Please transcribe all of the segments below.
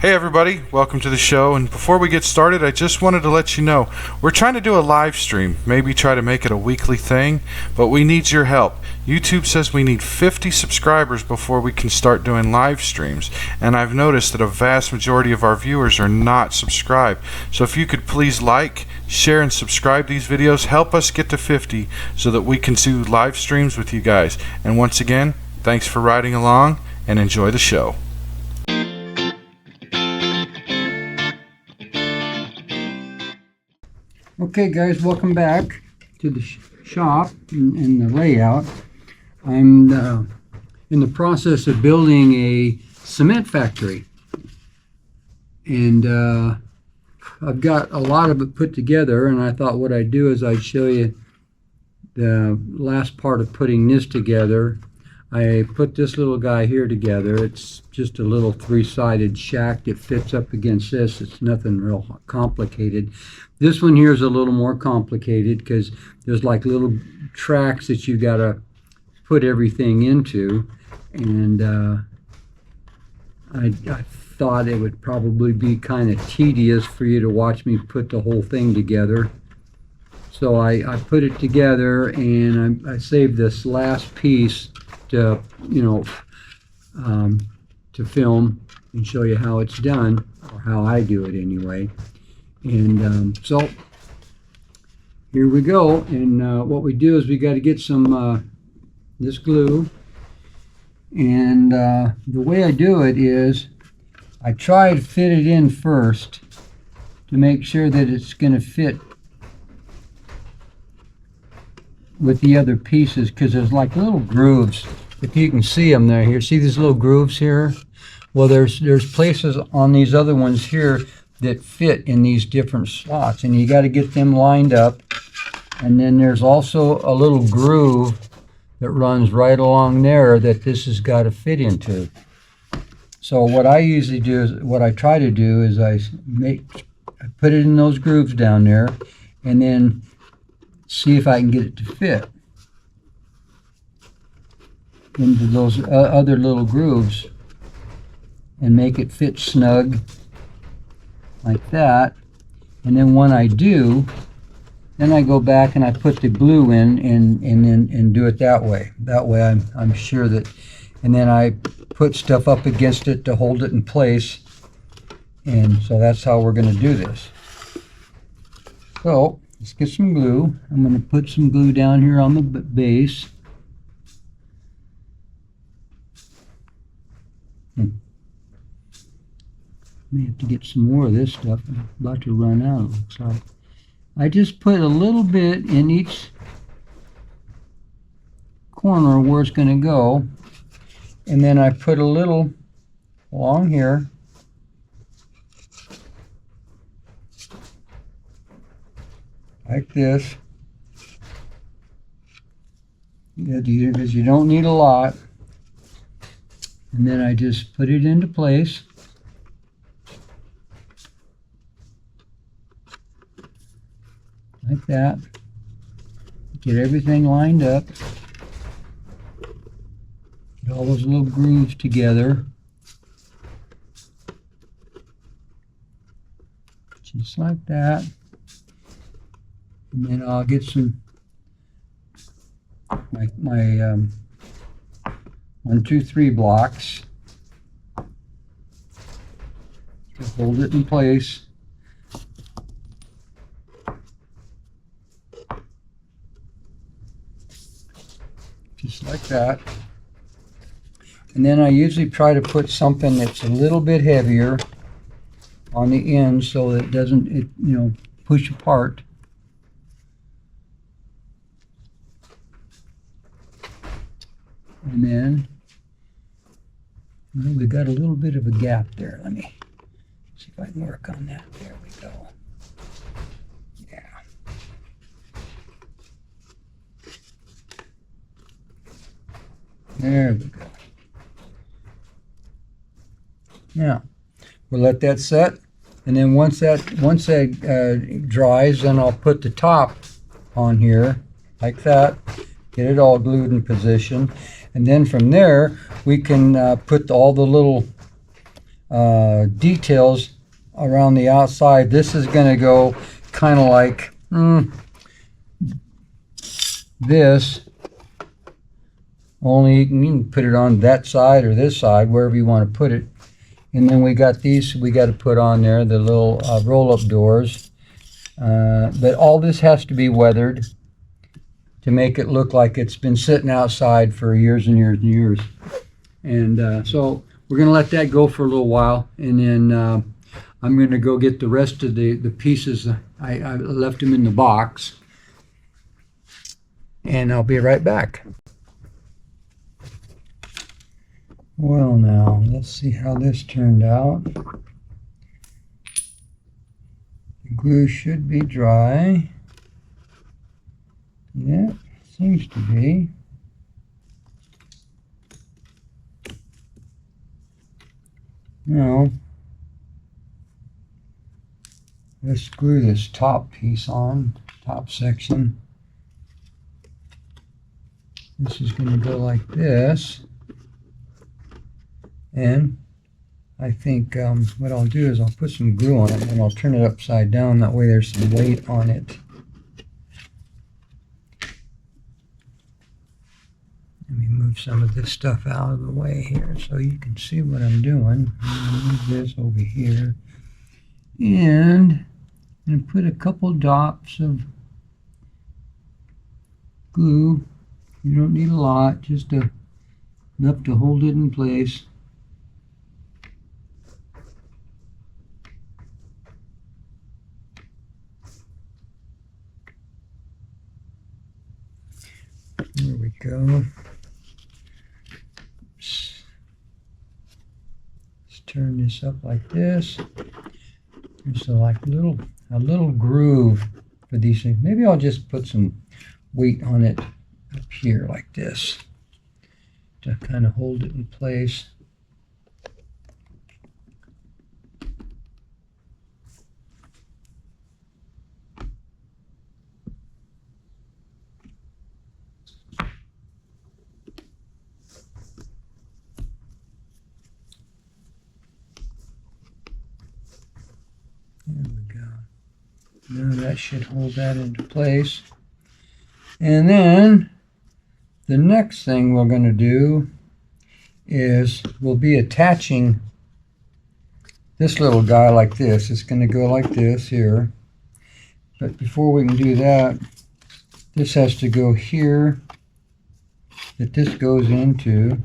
Hey everybody, welcome to the show. And before we get started, I just wanted to let you know we're trying to do a live stream, maybe try to make it a weekly thing, but we need your help. YouTube says we need 50 subscribers before we can start doing live streams, and I've noticed that a vast majority of our viewers are not subscribed. So if you could please like, share, and subscribe these videos, help us get to 50 so that we can do live streams with you guys. And once again, thanks for riding along and enjoy the show. Okay guys, welcome back to the shop and the layout. I'm in the process of building a cement factory, and I've got a lot of it put together, and I thought what I'd do is I'd show you the last part of putting this together. I put this little guy here together. It's just a little three-sided shack that fits up against this. It's nothing real complicated. This one here is a little more complicated because there's like little tracks that you got to put everything into, and I thought it would probably be kind of tedious for you to watch me put the whole thing together. So I put it together, and I saved this last piece to to film and show you how it's done, or how I do it anyway. And so here we go. And what we do is we got to get some this glue, and the way I do it is I try to fit it in first to make sure that it's going to fit with the other pieces, because there's like little grooves. If you can see them there, here, see these little grooves here? Well, there's places on these other ones here that fit in these different slots, and you got to get them lined up. And then there's also a little groove that runs right along there that this has got to fit into. So what I usually do is, what I try to do is I put it in those grooves down there, and then see if I can get it to fit into those other little grooves and make it fit snug like that. And then when I do, then I go back and I put the glue in and do it that way. That way I'm sure that, and then I put stuff up against it to hold it in place. And so that's how we're going to do this. So let's get some glue. I'm going to put some glue down here on the base. May have to get some more of this stuff. I'm about to run out, it looks like. I just put a little bit in each corner where it's going to go, and then I put a little along here. Like this, because you don't need a lot. And then I just put it into place. Like that. Get everything lined up. Get all those little grooves together. Just like that. And then I'll get some my 1, 2, 3 blocks to hold it in place. Just like that. And then I usually try to put something that's a little bit heavier on the end so that it doesn't push apart. And then, well, we got a little bit of a gap there. Let me see if I can work on that. There we go. Yeah. There we go. Now, we'll let that set, and then once that dries, then I'll put the top on here like that. Get it all glued in position. And then from there, we can put all the little details around the outside. This is going to go kind of like this, only you can put it on that side or this side, wherever you want to put it. And then we got these we got to put on there, the little roll-up doors. But all this has to be weathered to make it look like it's been sitting outside for years and years and years. And so we're going to let that go for a little while, and then I'm going to go get the rest of the pieces. I left them in the box, and I'll be right back. Well, now let's see how this turned out. The glue should be dry. Yeah, seems to be. Now, let's glue this top piece on, top section. This is going to go like this. And I think what I'll do is I'll put some glue on it and I'll turn it upside down. That way there's some weight on it. Let me move some of this stuff out of the way here so you can see what I'm doing. I'm going to move this over here. And I'm going to put a couple dots of glue. You don't need a lot, just enough to hold it in place. There we go. Let's turn this up like this. There's a little groove for these things. Maybe I'll just put some weight on it up here like this to kind of hold it in place. There we go. Now that should hold that into place. And then the next thing we're going to do is we'll be attaching this little guy like this. It's going to go like this here. But before we can do that, this has to go here, that this goes into,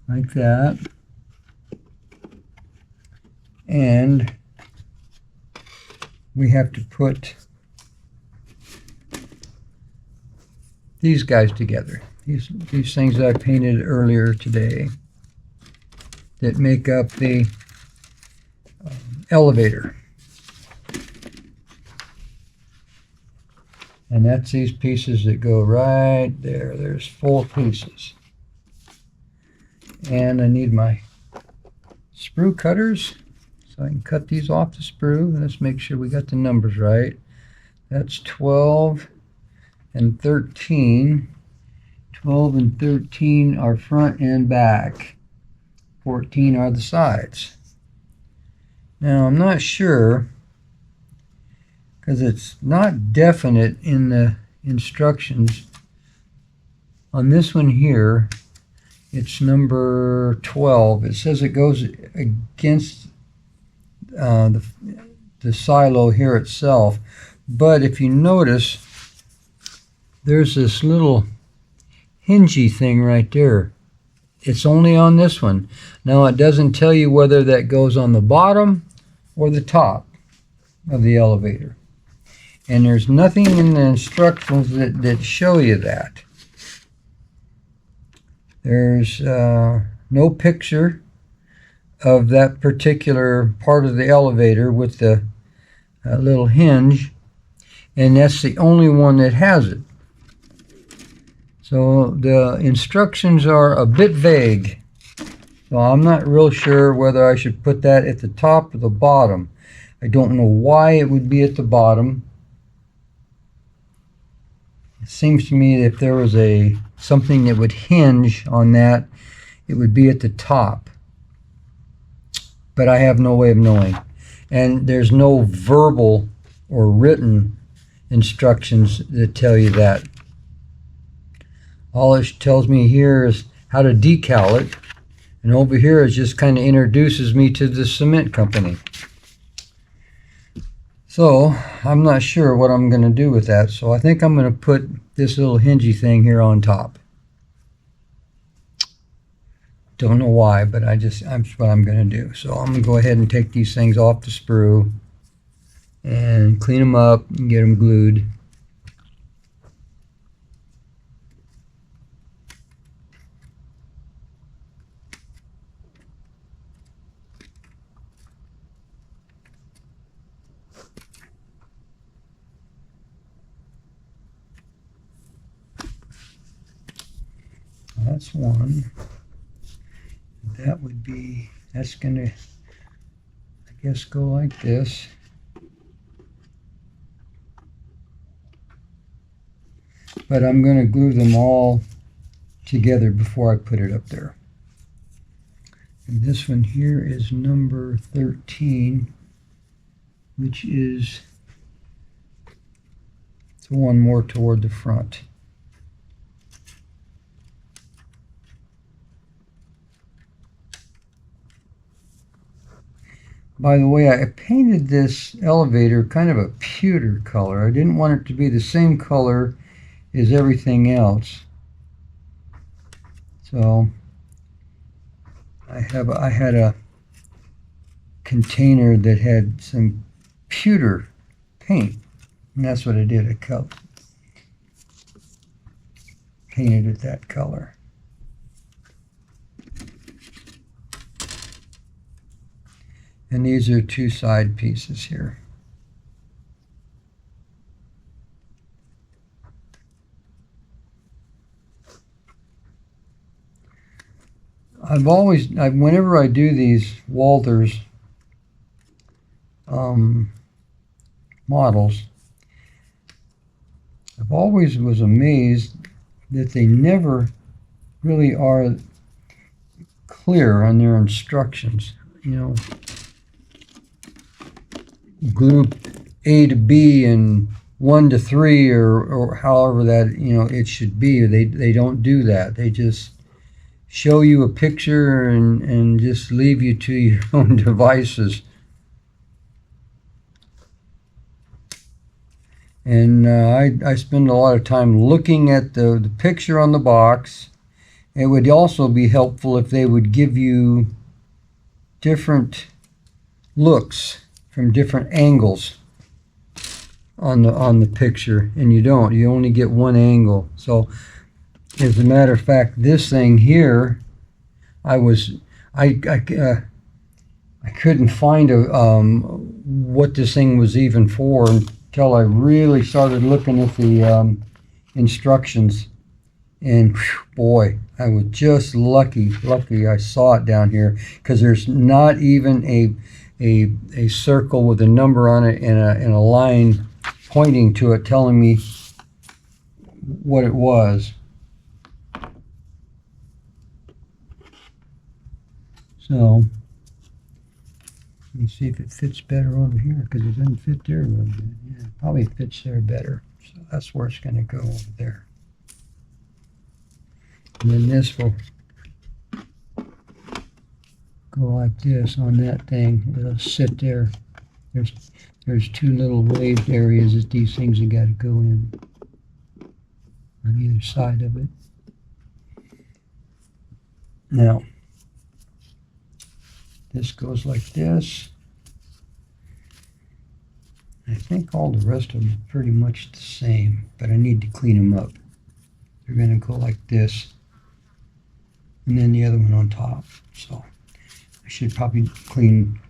like that. And we have to put these guys together. These things that I painted earlier today that make up the elevator. And that's these pieces that go right there. There's 4 pieces. And I need my sprue cutters so I can cut these off the sprue. Let's make sure we got the numbers right. That's 12 and 13. 12 and 13 are front and back. 14 are the sides. Now I'm not sure, because it's not definite in the instructions. On this one here, it's number 12. It says it goes against the silo here itself. But if you notice, there's this little hingey thing right there. It's only on this one. Now it doesn't tell you whether that goes on the bottom or the top of the elevator. And there's nothing in the instructions that show you that. There's no picture of that particular part of the elevator with the little hinge, and that's the only one that has it. So the instructions are a bit vague. So I'm not real sure whether I should put that at the top or the bottom. I don't know why it would be at the bottom. It seems to me that if there was something that would hinge on that, it would be at the top. but I have no way of knowing. And there's no verbal or written instructions that tell you that. All it tells me here is how to decal it, and over here it just kind of introduces me to the cement company. So I'm not sure what I'm going to do with that, so I think I'm going to put this little hingy thing here on top. Don't know why, but that's what I'm going to do. So I'm going to go ahead and take these things off the sprue and clean them up and get them glued. That's one. That would be, that's going to, I guess, go like this. But I'm going to glue them all together before I put it up there. And this one here is number 13, which is the one more toward the front. By the way, I painted this elevator kind of a pewter color. I didn't want it to be the same color as everything else. So I had a container that had some pewter paint, and that's what I did. I painted it that color. And these are two side pieces here. Whenever I do these Walthers models, I've always was amazed that they never really are clear on their instructions. You know, glue A to B and 1 to 3 or however that, you know, it should be. They don't do that. They just show you a picture and just leave you to your own devices. And I spend a lot of time looking at the picture on the box. It would also be helpful if they would give you different looks from different angles on the picture, and you only get one angle. So as a matter of fact, this thing here, I couldn't find what this thing was even for until I really started looking at the instructions. And boy, I was just lucky I saw it down here, because there's not even a circle with a number on it and a line pointing to it telling me what it was. So let me see if it fits better over here, because it doesn't fit there real good. Yeah, it probably fits there better. So that's where it's going to go, over there. And then this will go like this on that thing. It'll sit there. There's two little raised areas that these things have got to go in on either side of it. Now, this goes like this. I think all the rest of them are pretty much the same, but I need to clean them up. They're going to go like this, and then the other one on top. So I should probably clean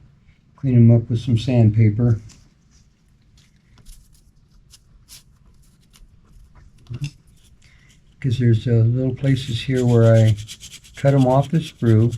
them up with some sandpaper. Because there's little places here where I cut them off the sprue.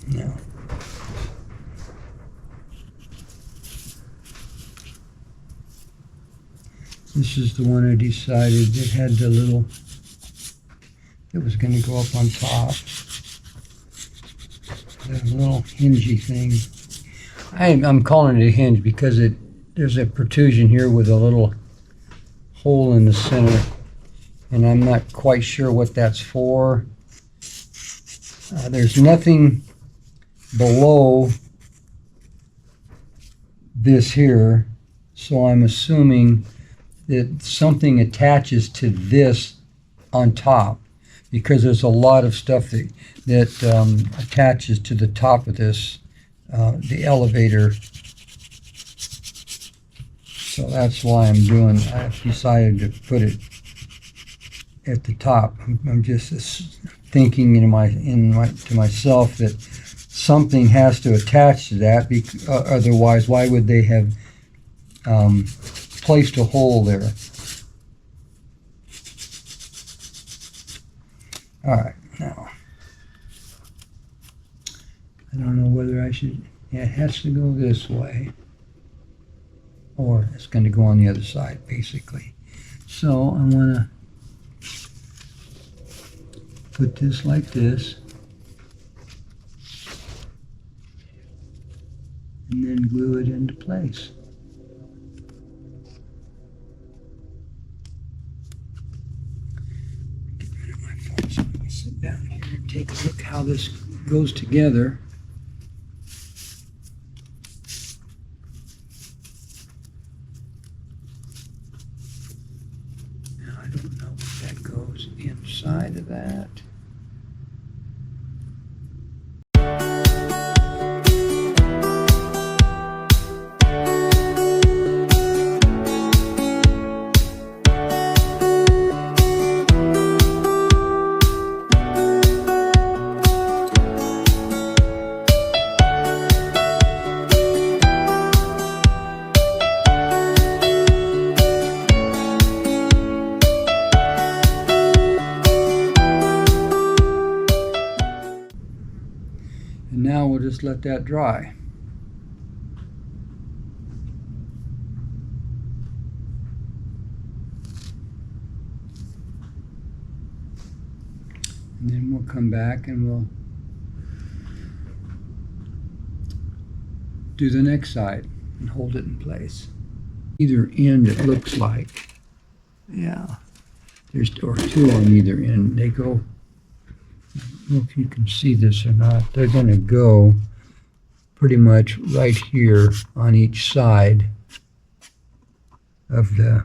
Now, this is the one I decided it had the little, it was going to go up on top. That little hingy thing. I'm calling it a hinge because there's a protrusion here with a little hole in the center, and I'm not quite sure what that's for. There's nothing below this here, so I'm assuming that something attaches to this on top, because there's a lot of stuff that attaches to the top of this, the elevator. So that's why I've decided to put it at the top. I'm just thinking to myself that something has to attach to that, otherwise why would they have placed a hole there? All right, now I don't know whether I should. Yeah, it has to go this way, or it's going to go on the other side, basically. So I want to put this like this, and then glue it into place. Get rid of my phone so I can sit down here and take a look how this goes together. Now I don't know if that goes inside of that. And now we'll just let that dry. And then we'll come back and we'll do the next side and hold it in place. Either end, it looks like. Yeah. There's or two on either end. They go, I don't know if you can see this or not. They're going to go pretty much right here on each side of the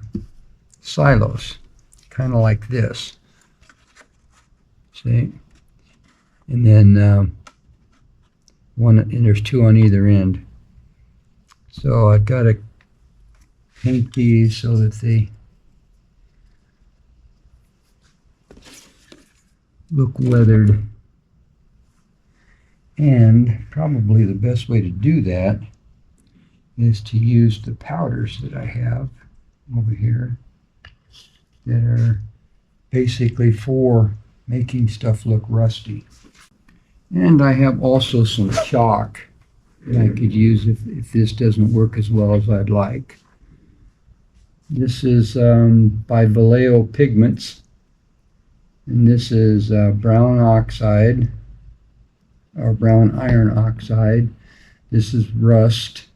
silos, kind of like this. See? And then and there's two on either end. So I've got to paint these so that they look weathered. And probably the best way to do that is to use the powders that I have over here that are basically for making stuff look rusty. And I have also some chalk that I could use if this doesn't work as well as I'd like. This is by Vallejo Pigments, and this is brown oxide, or brown iron oxide. This is rust.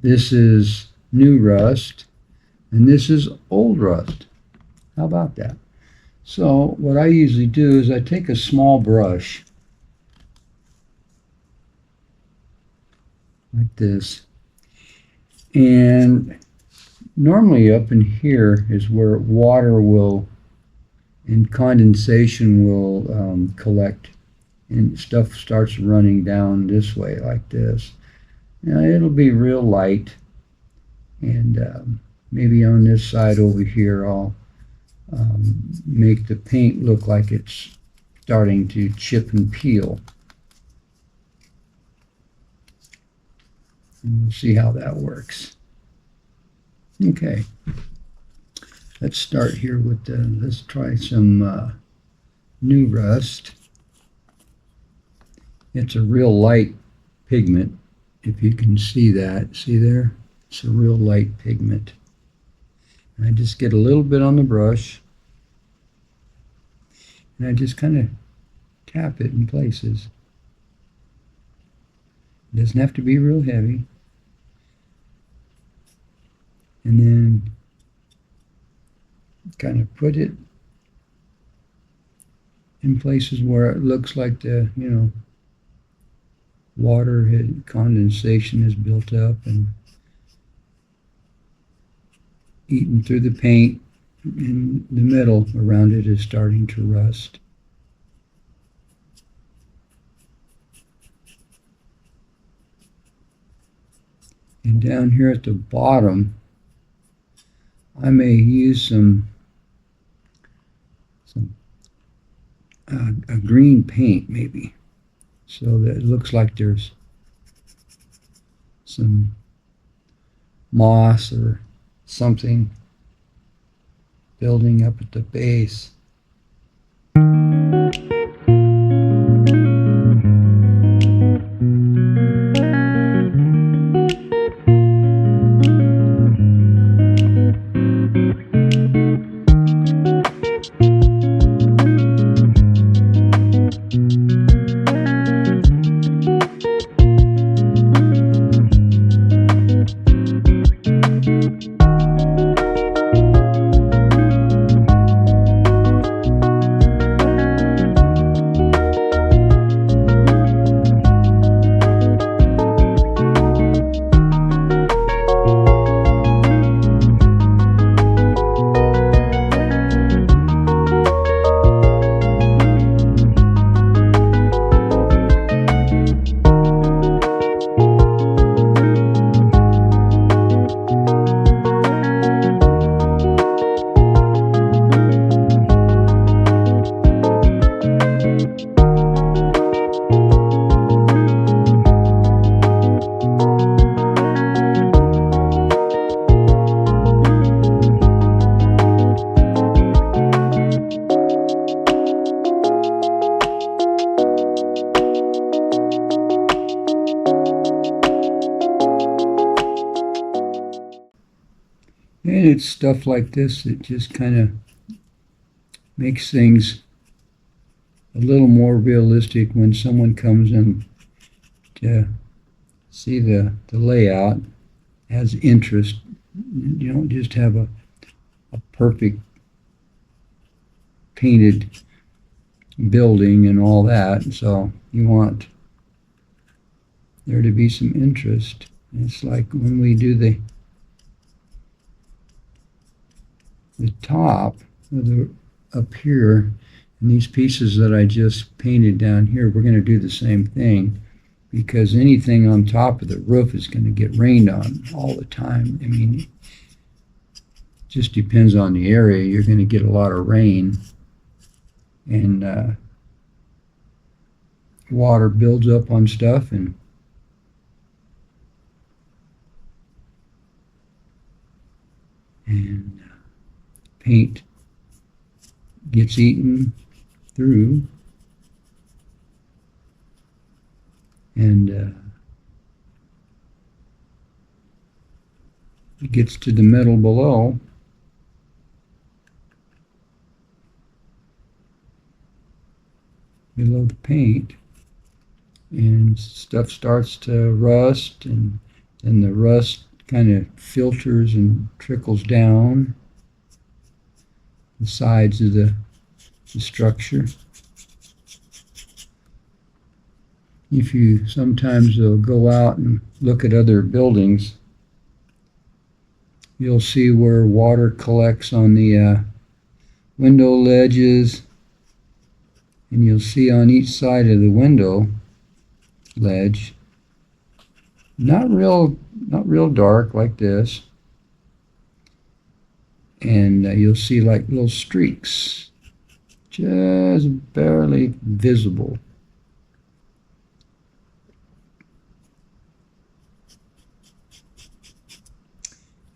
This is new rust, and this is old rust. How about that? So what I usually do is I take a small brush like this, and normally up in here is where water will and condensation will collect, and stuff starts running down this way like this. Now it'll be real light, and maybe on this side over here I'll make the paint look like it's starting to chip and peel. And we'll see how that works. Okay, let's start here with let's try some new rust. It's a real light pigment, if you can see that. See there? It's a real light pigment. And I just get a little bit on the brush, and I just kind of tap it in places. It doesn't have to be real heavy. And then kind of put it in places where it looks like the, water condensation has built up and eaten through the paint, and the metal around it is starting to rust. And down here at the bottom, I may use a green paint maybe, so that it looks like there's some moss or something building up at the base. And it's stuff like this that just kind of makes things a little more realistic when someone comes in to see the layout, has interest. You don't just have a perfect painted building and all that. So you want there to be some interest. It's like when we do the top of up here, and these pieces that I just painted down here, we're going to do the same thing, because anything on top of the roof is going to get rained on all the time. I mean, it just depends on the area. You're going to get a lot of rain, and water builds up on stuff, and paint gets eaten through, and it gets to the metal below, the paint, and stuff starts to rust, and then the rust kind of filters and trickles down the sides of the structure. If you sometimes go out and look at other buildings, you'll see where water collects on the window ledges, and you'll see on each side of the window ledge, not real dark like this, and you'll see like little streaks, just barely visible.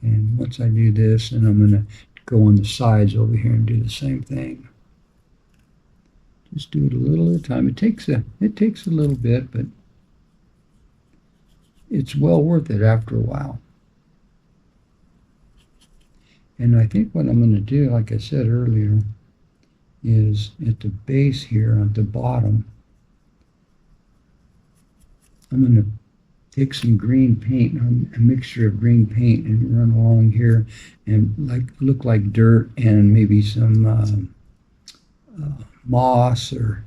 And once I do this, and I'm going to go on the sides over here and do the same thing. Just do it a little at a time. It takes a little bit, but it's well worth it after a while. And I think what I'm going to do, like I said earlier, is at the base here at the bottom, I'm going to take some green paint, a mixture of green paint, and run along here and look like dirt and maybe some moss or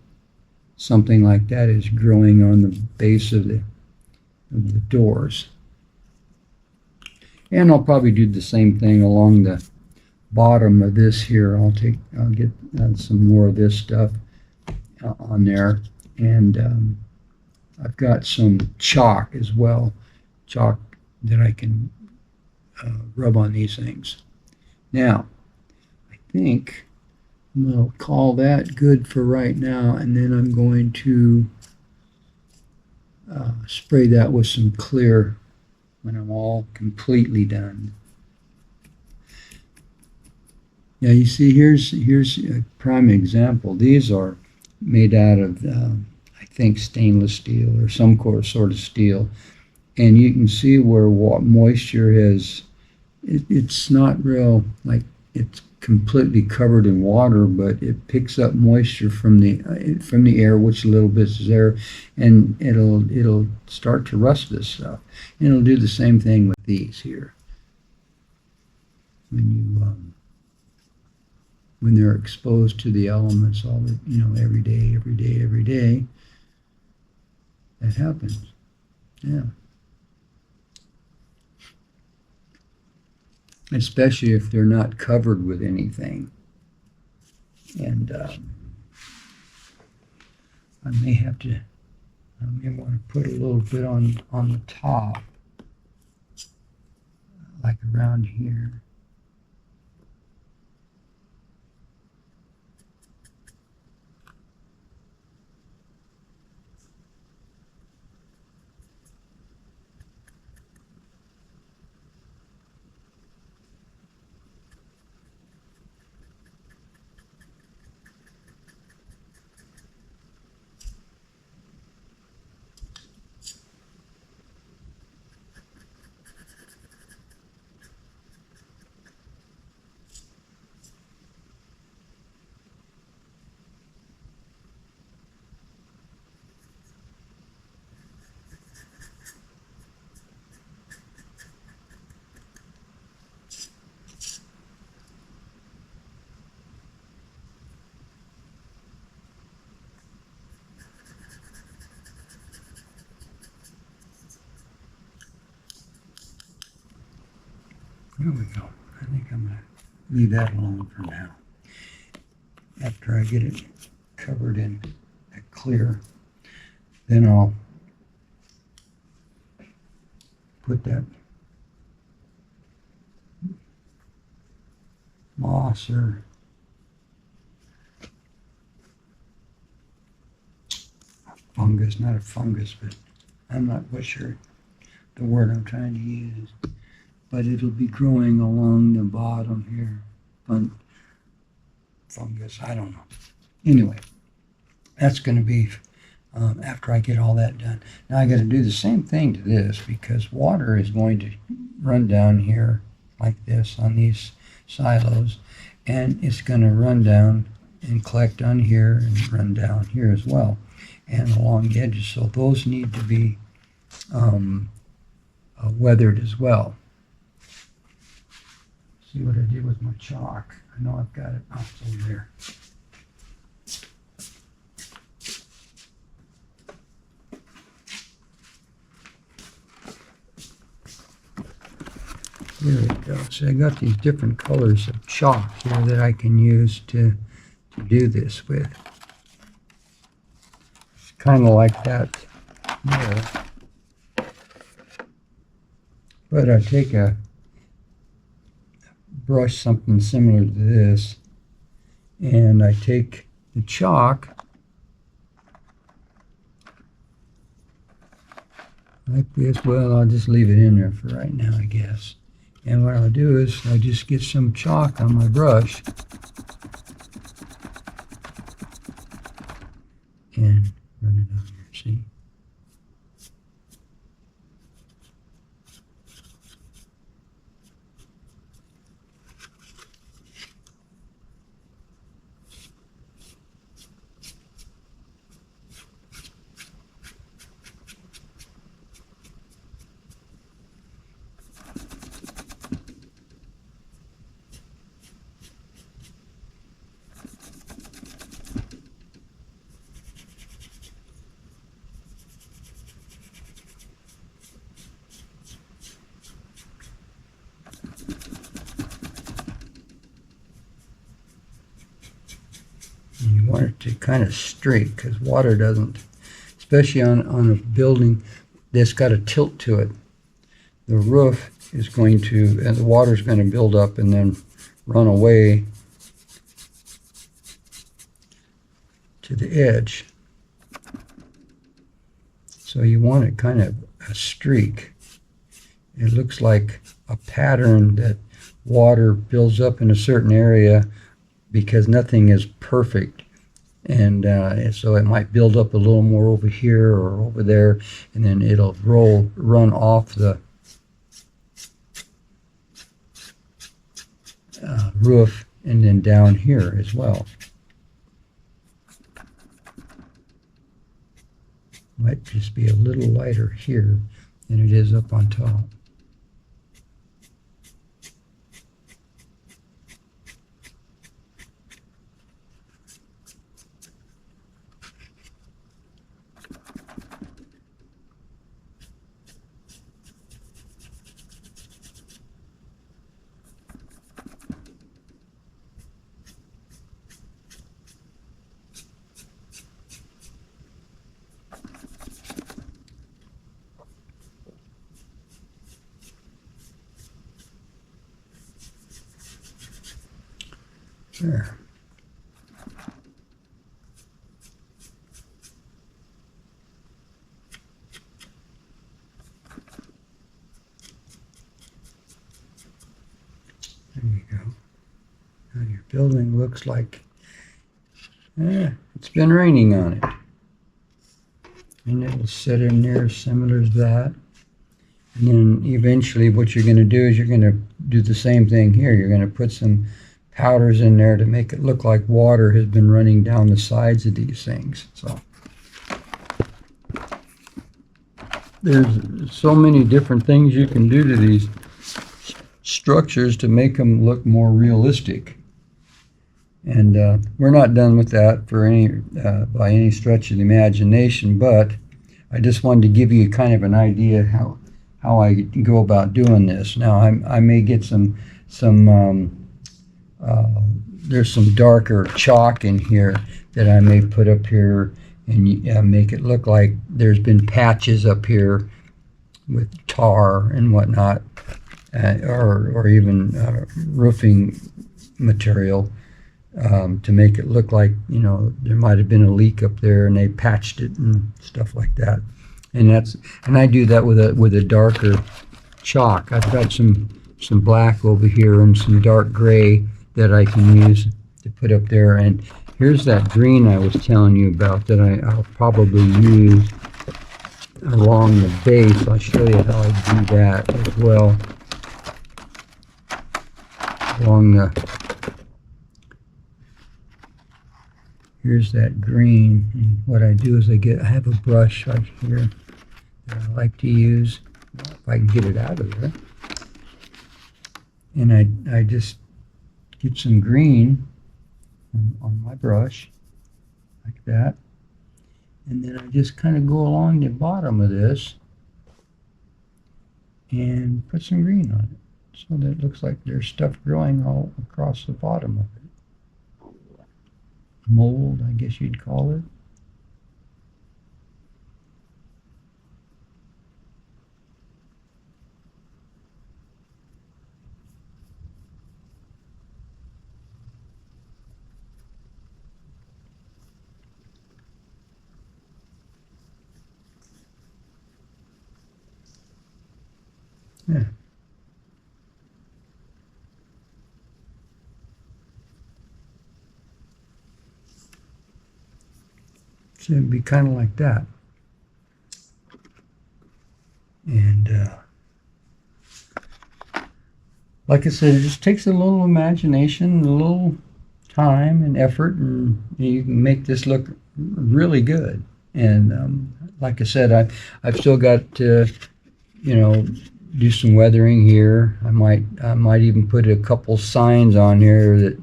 something like that is growing on the base of the doors. And I'll probably do the same thing along the bottom of this here. I'll get some more of this stuff on there, and I've got some chalk as well, chalk that I can rub on these things. Now, I think I'm going to call that good for right now, and then I'm going to spray that with some clear when I'm all completely done. Now you see, here's a prime example. These are made out of I think stainless steel or some sort of steel, and you can see where moisture has. It's not real like it's completely covered in water, but it picks up moisture from the air, which a little bit is there, and it'll start to rust this stuff. And it'll do the same thing with these here. When they're exposed to the elements all the, every day, that happens. Yeah. Especially if they're not covered with anything. And I may want to put a little bit on the top, like around here. There we go. I think I'm going to leave that alone for now. After I get it covered in clear, then I'll put that moss or fungus, not a fungus, but I'm not quite sure the word I'm trying to use. But it'll be growing along the bottom here. Fungus, I don't know. Anyway, that's going to be after I get all that done. Now I got to do the same thing to this because water is going to run down here like this on these silos, and it's going to run down and collect on here and run down here as well, and along the edges. So those need to be weathered as well. See what I did with my chalk. I know I've got it over there. There we go. So I got these different colors of chalk here that I can use to do this with. It's kind of like that there. But I take a brush, something similar to this, and I take the chalk like this. Well, I'll just leave it in there for right now, I guess. And what I'll do is I just get some chalk on my brush And you want it to kind of streak, because water doesn't, especially on a building that's got a tilt to it. The roof is going to, and the water's going to build up and then run away to the edge. So you want it kind of a streak. It looks like a pattern that water builds up in a certain area because nothing is perfect. And so it might build up a little more over here or over there, and then it'll run off the roof and then down here as well. Might just be a little lighter here than it is up on top. There. There you go. Now your building looks like it's been raining on it. And it'll sit in there similar to that. And then eventually what you're going to do is you're going to do the same thing here. You're going to put some powders in there to make it look like water has been running down the sides of these things. So there's so many different things you can do to these structures to make them look more realistic. And we're not done with that for any by any stretch of the imagination, but I just wanted to give you kind of an idea how I go about doing this. Now I may get some there's some darker chalk in here that I may put up here and make it look like there's been patches up here with tar and whatnot, or even roofing material to make it look like, you know, there might have been a leak up there and they patched it and stuff like that. And I do that with a darker chalk. I've got some black over here and some dark gray that I can use to put up there. And here's that green I was telling you about that I'll probably use along the base. I'll show you how I do that as well. Here's that green. And what I do is I have a brush right here that I like to use, if I can get it out of there. And I just get some green on my brush, like that. And then I just kind of go along the bottom of this and put some green on it, so that it looks like there's stuff growing all across the bottom of it. Mold, I guess you'd call it. Yeah. So it'd be kind of like that. And like I said, it just takes a little imagination, a little time and effort, and you can make this look really good. And like I said, I've still got to, you know, do some weathering here. I might even put a couple signs on here that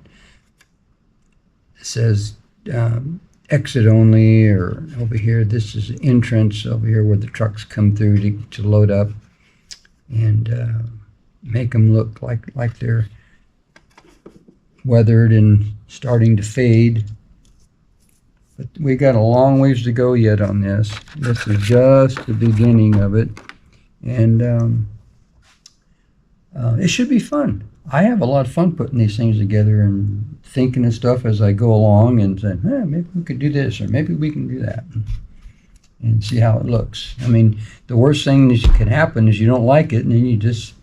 says exit only, or over here this is the entrance, over here where the trucks come through to load up, and make them look like they're weathered and starting to fade. But we got a long ways to go yet on this. This is just the beginning of it. And it should be fun. I have a lot of fun putting these things together and thinking of stuff as I go along and saying, maybe we could do this or maybe we can do that and see how it looks. I mean, the worst thing that can happen is you don't like it and then you just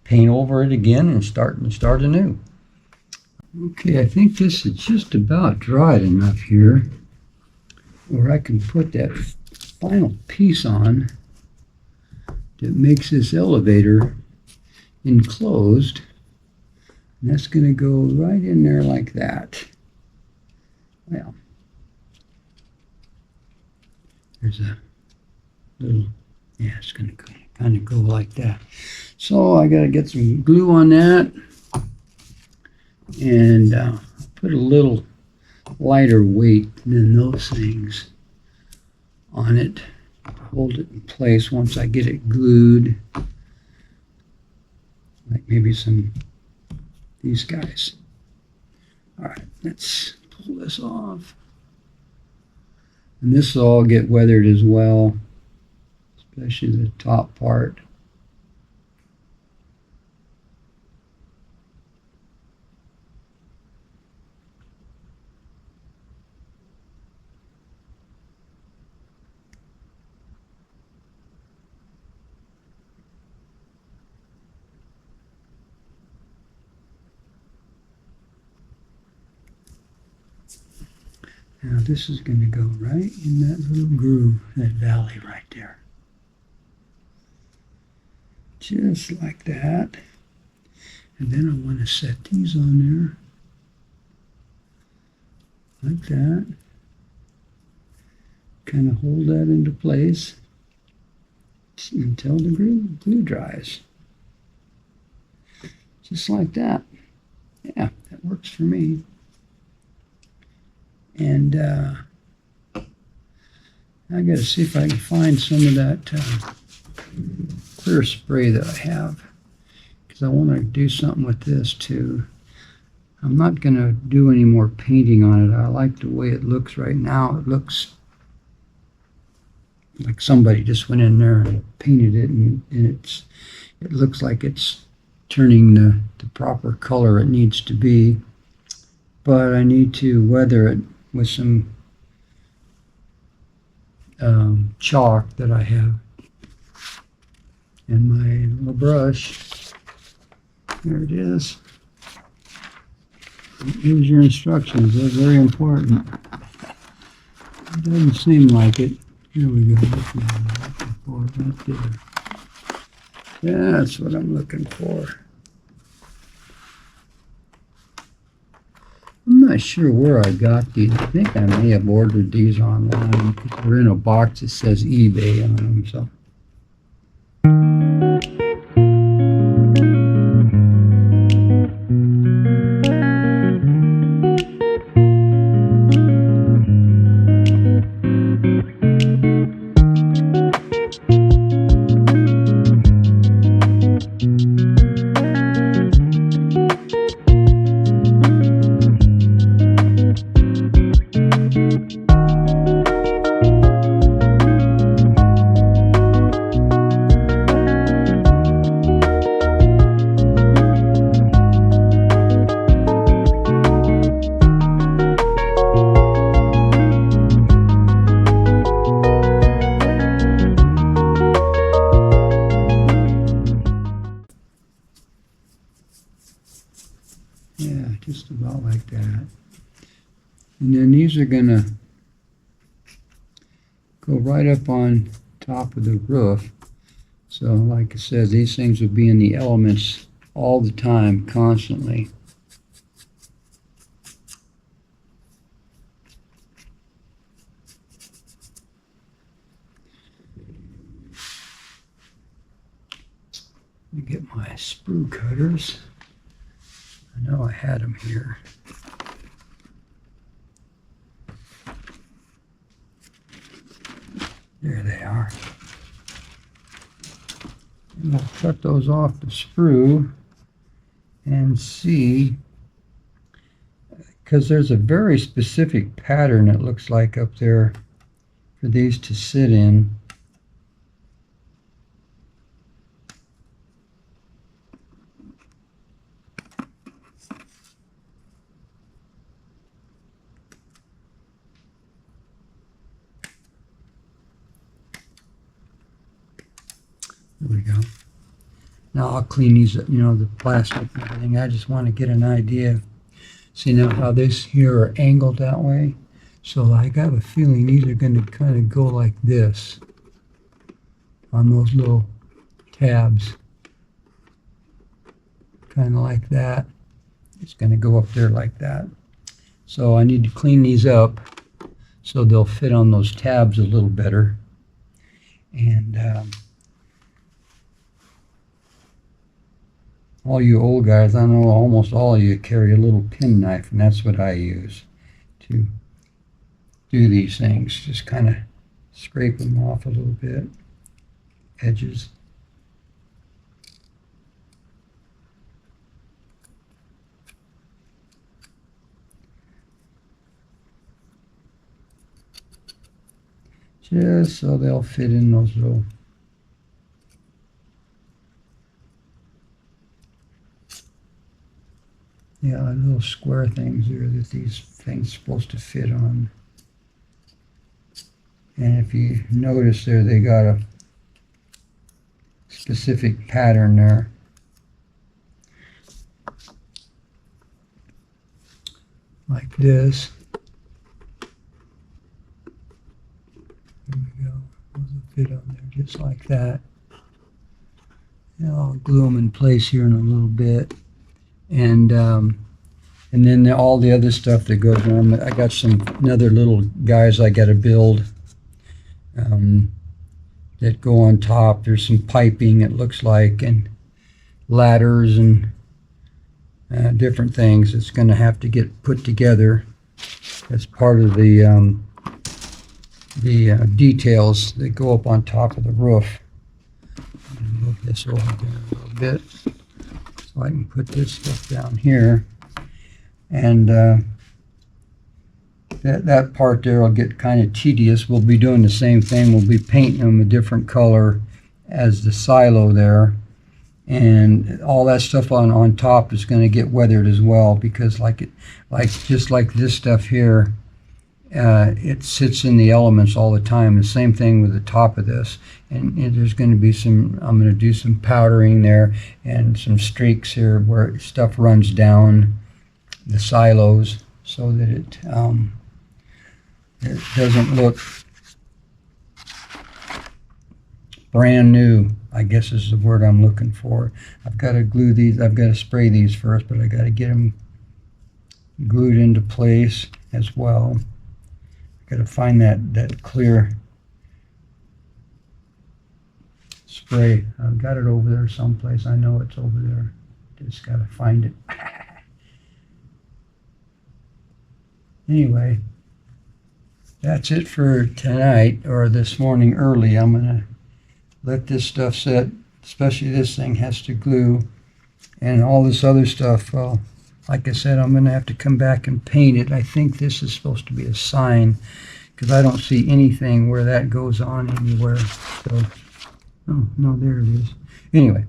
paint over it again and start anew. Okay, I think this is just about dried enough here where I can put that final piece on that makes this elevator enclosed. And that's going to go right in there like that. Well, there's a little, yeah, it's going to kind of go like that. So I got to get some glue on that and put a little lighter weight than those things on it to hold it in place once I get it glued. Like maybe these guys. All right, let's pull this off. And this will all get weathered as well, especially the top part. Now this is going to go right in that little groove, that valley right there. Just like that. And then I want to set these on there. Like that. Kind of hold that into place until the glue dries. Just like that. Yeah, that works for me. And I got to see if I can find some of that clear spray that I have, because I want to do something with this too. I'm not going to do any more painting on it. I like the way it looks right now. It looks like somebody just went in there and painted it, and it looks like it's turning the proper color it needs to be. But I need to weather it with some chalk that I have and my little brush. There it is. Here's your instructions. They're very important. It doesn't seem like it. Here we go. That's what I'm looking for right there. That's what I'm looking for. I'm not sure where I got these. I think I may have ordered these online because they're in a box that says eBay on them. So. Yeah, just about like that. And then these are going to go right up on top of the roof. So like I said, these things will be in the elements all the time, constantly. Let me get my sprue cutters. I know I had them here. There they are. And we'll cut those off the sprue and see. because there's a very specific pattern it looks like up there for these to sit in. There we go. Now I'll clean these up, the plastic and everything. I just want to get an idea. See now how this here are angled that way? So I got a feeling these are going to kind of go like this on those little tabs. Kind of like that. It's going to go up there like that. So I need to clean these up so they'll fit on those tabs a little better. And all you old guys, I know almost all of you carry a little penknife, and that's what I use to do these things. Just kind of scrape them off a little bit, edges. Just so they'll fit in those little little square things there that these things are supposed to fit on. And if you notice there, they got a specific pattern there. Like this. There we go. Those will fit on there just like that. And I'll glue them in place here in a little bit. And then all the other stuff that goes on. I got some other little guys I got to build that go on top. There's some piping, it looks like, and ladders and different things. It's going to have to get put together as part of the details that go up on top of the roof. Move this over there a little bit so I can put this stuff down here. And that part there will get kind of tedious. We'll be doing the same thing. We'll be painting them a different color as the silo there. And all that stuff on top is going to get weathered as well, because just like this stuff here, it sits in the elements all the time. The same thing with the top of this. And there's going to be I'm going to do some powdering there and some streaks here where stuff runs down the silos so that it doesn't look brand new, I guess is the word I'm looking for. I've got to glue these, I've got to spray these first, but I got to get them glued into place as well. I've got to find that clear spray. I've got it over there someplace. I know it's over there. Just got to find it. Anyway, that's it for tonight, or this morning early. I'm going to let this stuff set, especially this thing has to glue, and all this other stuff, like I said, I'm going to have to come back and paint it. I think this is supposed to be a sign, because I don't see anything where that goes on anywhere. So, oh, no, there it is. Anyway.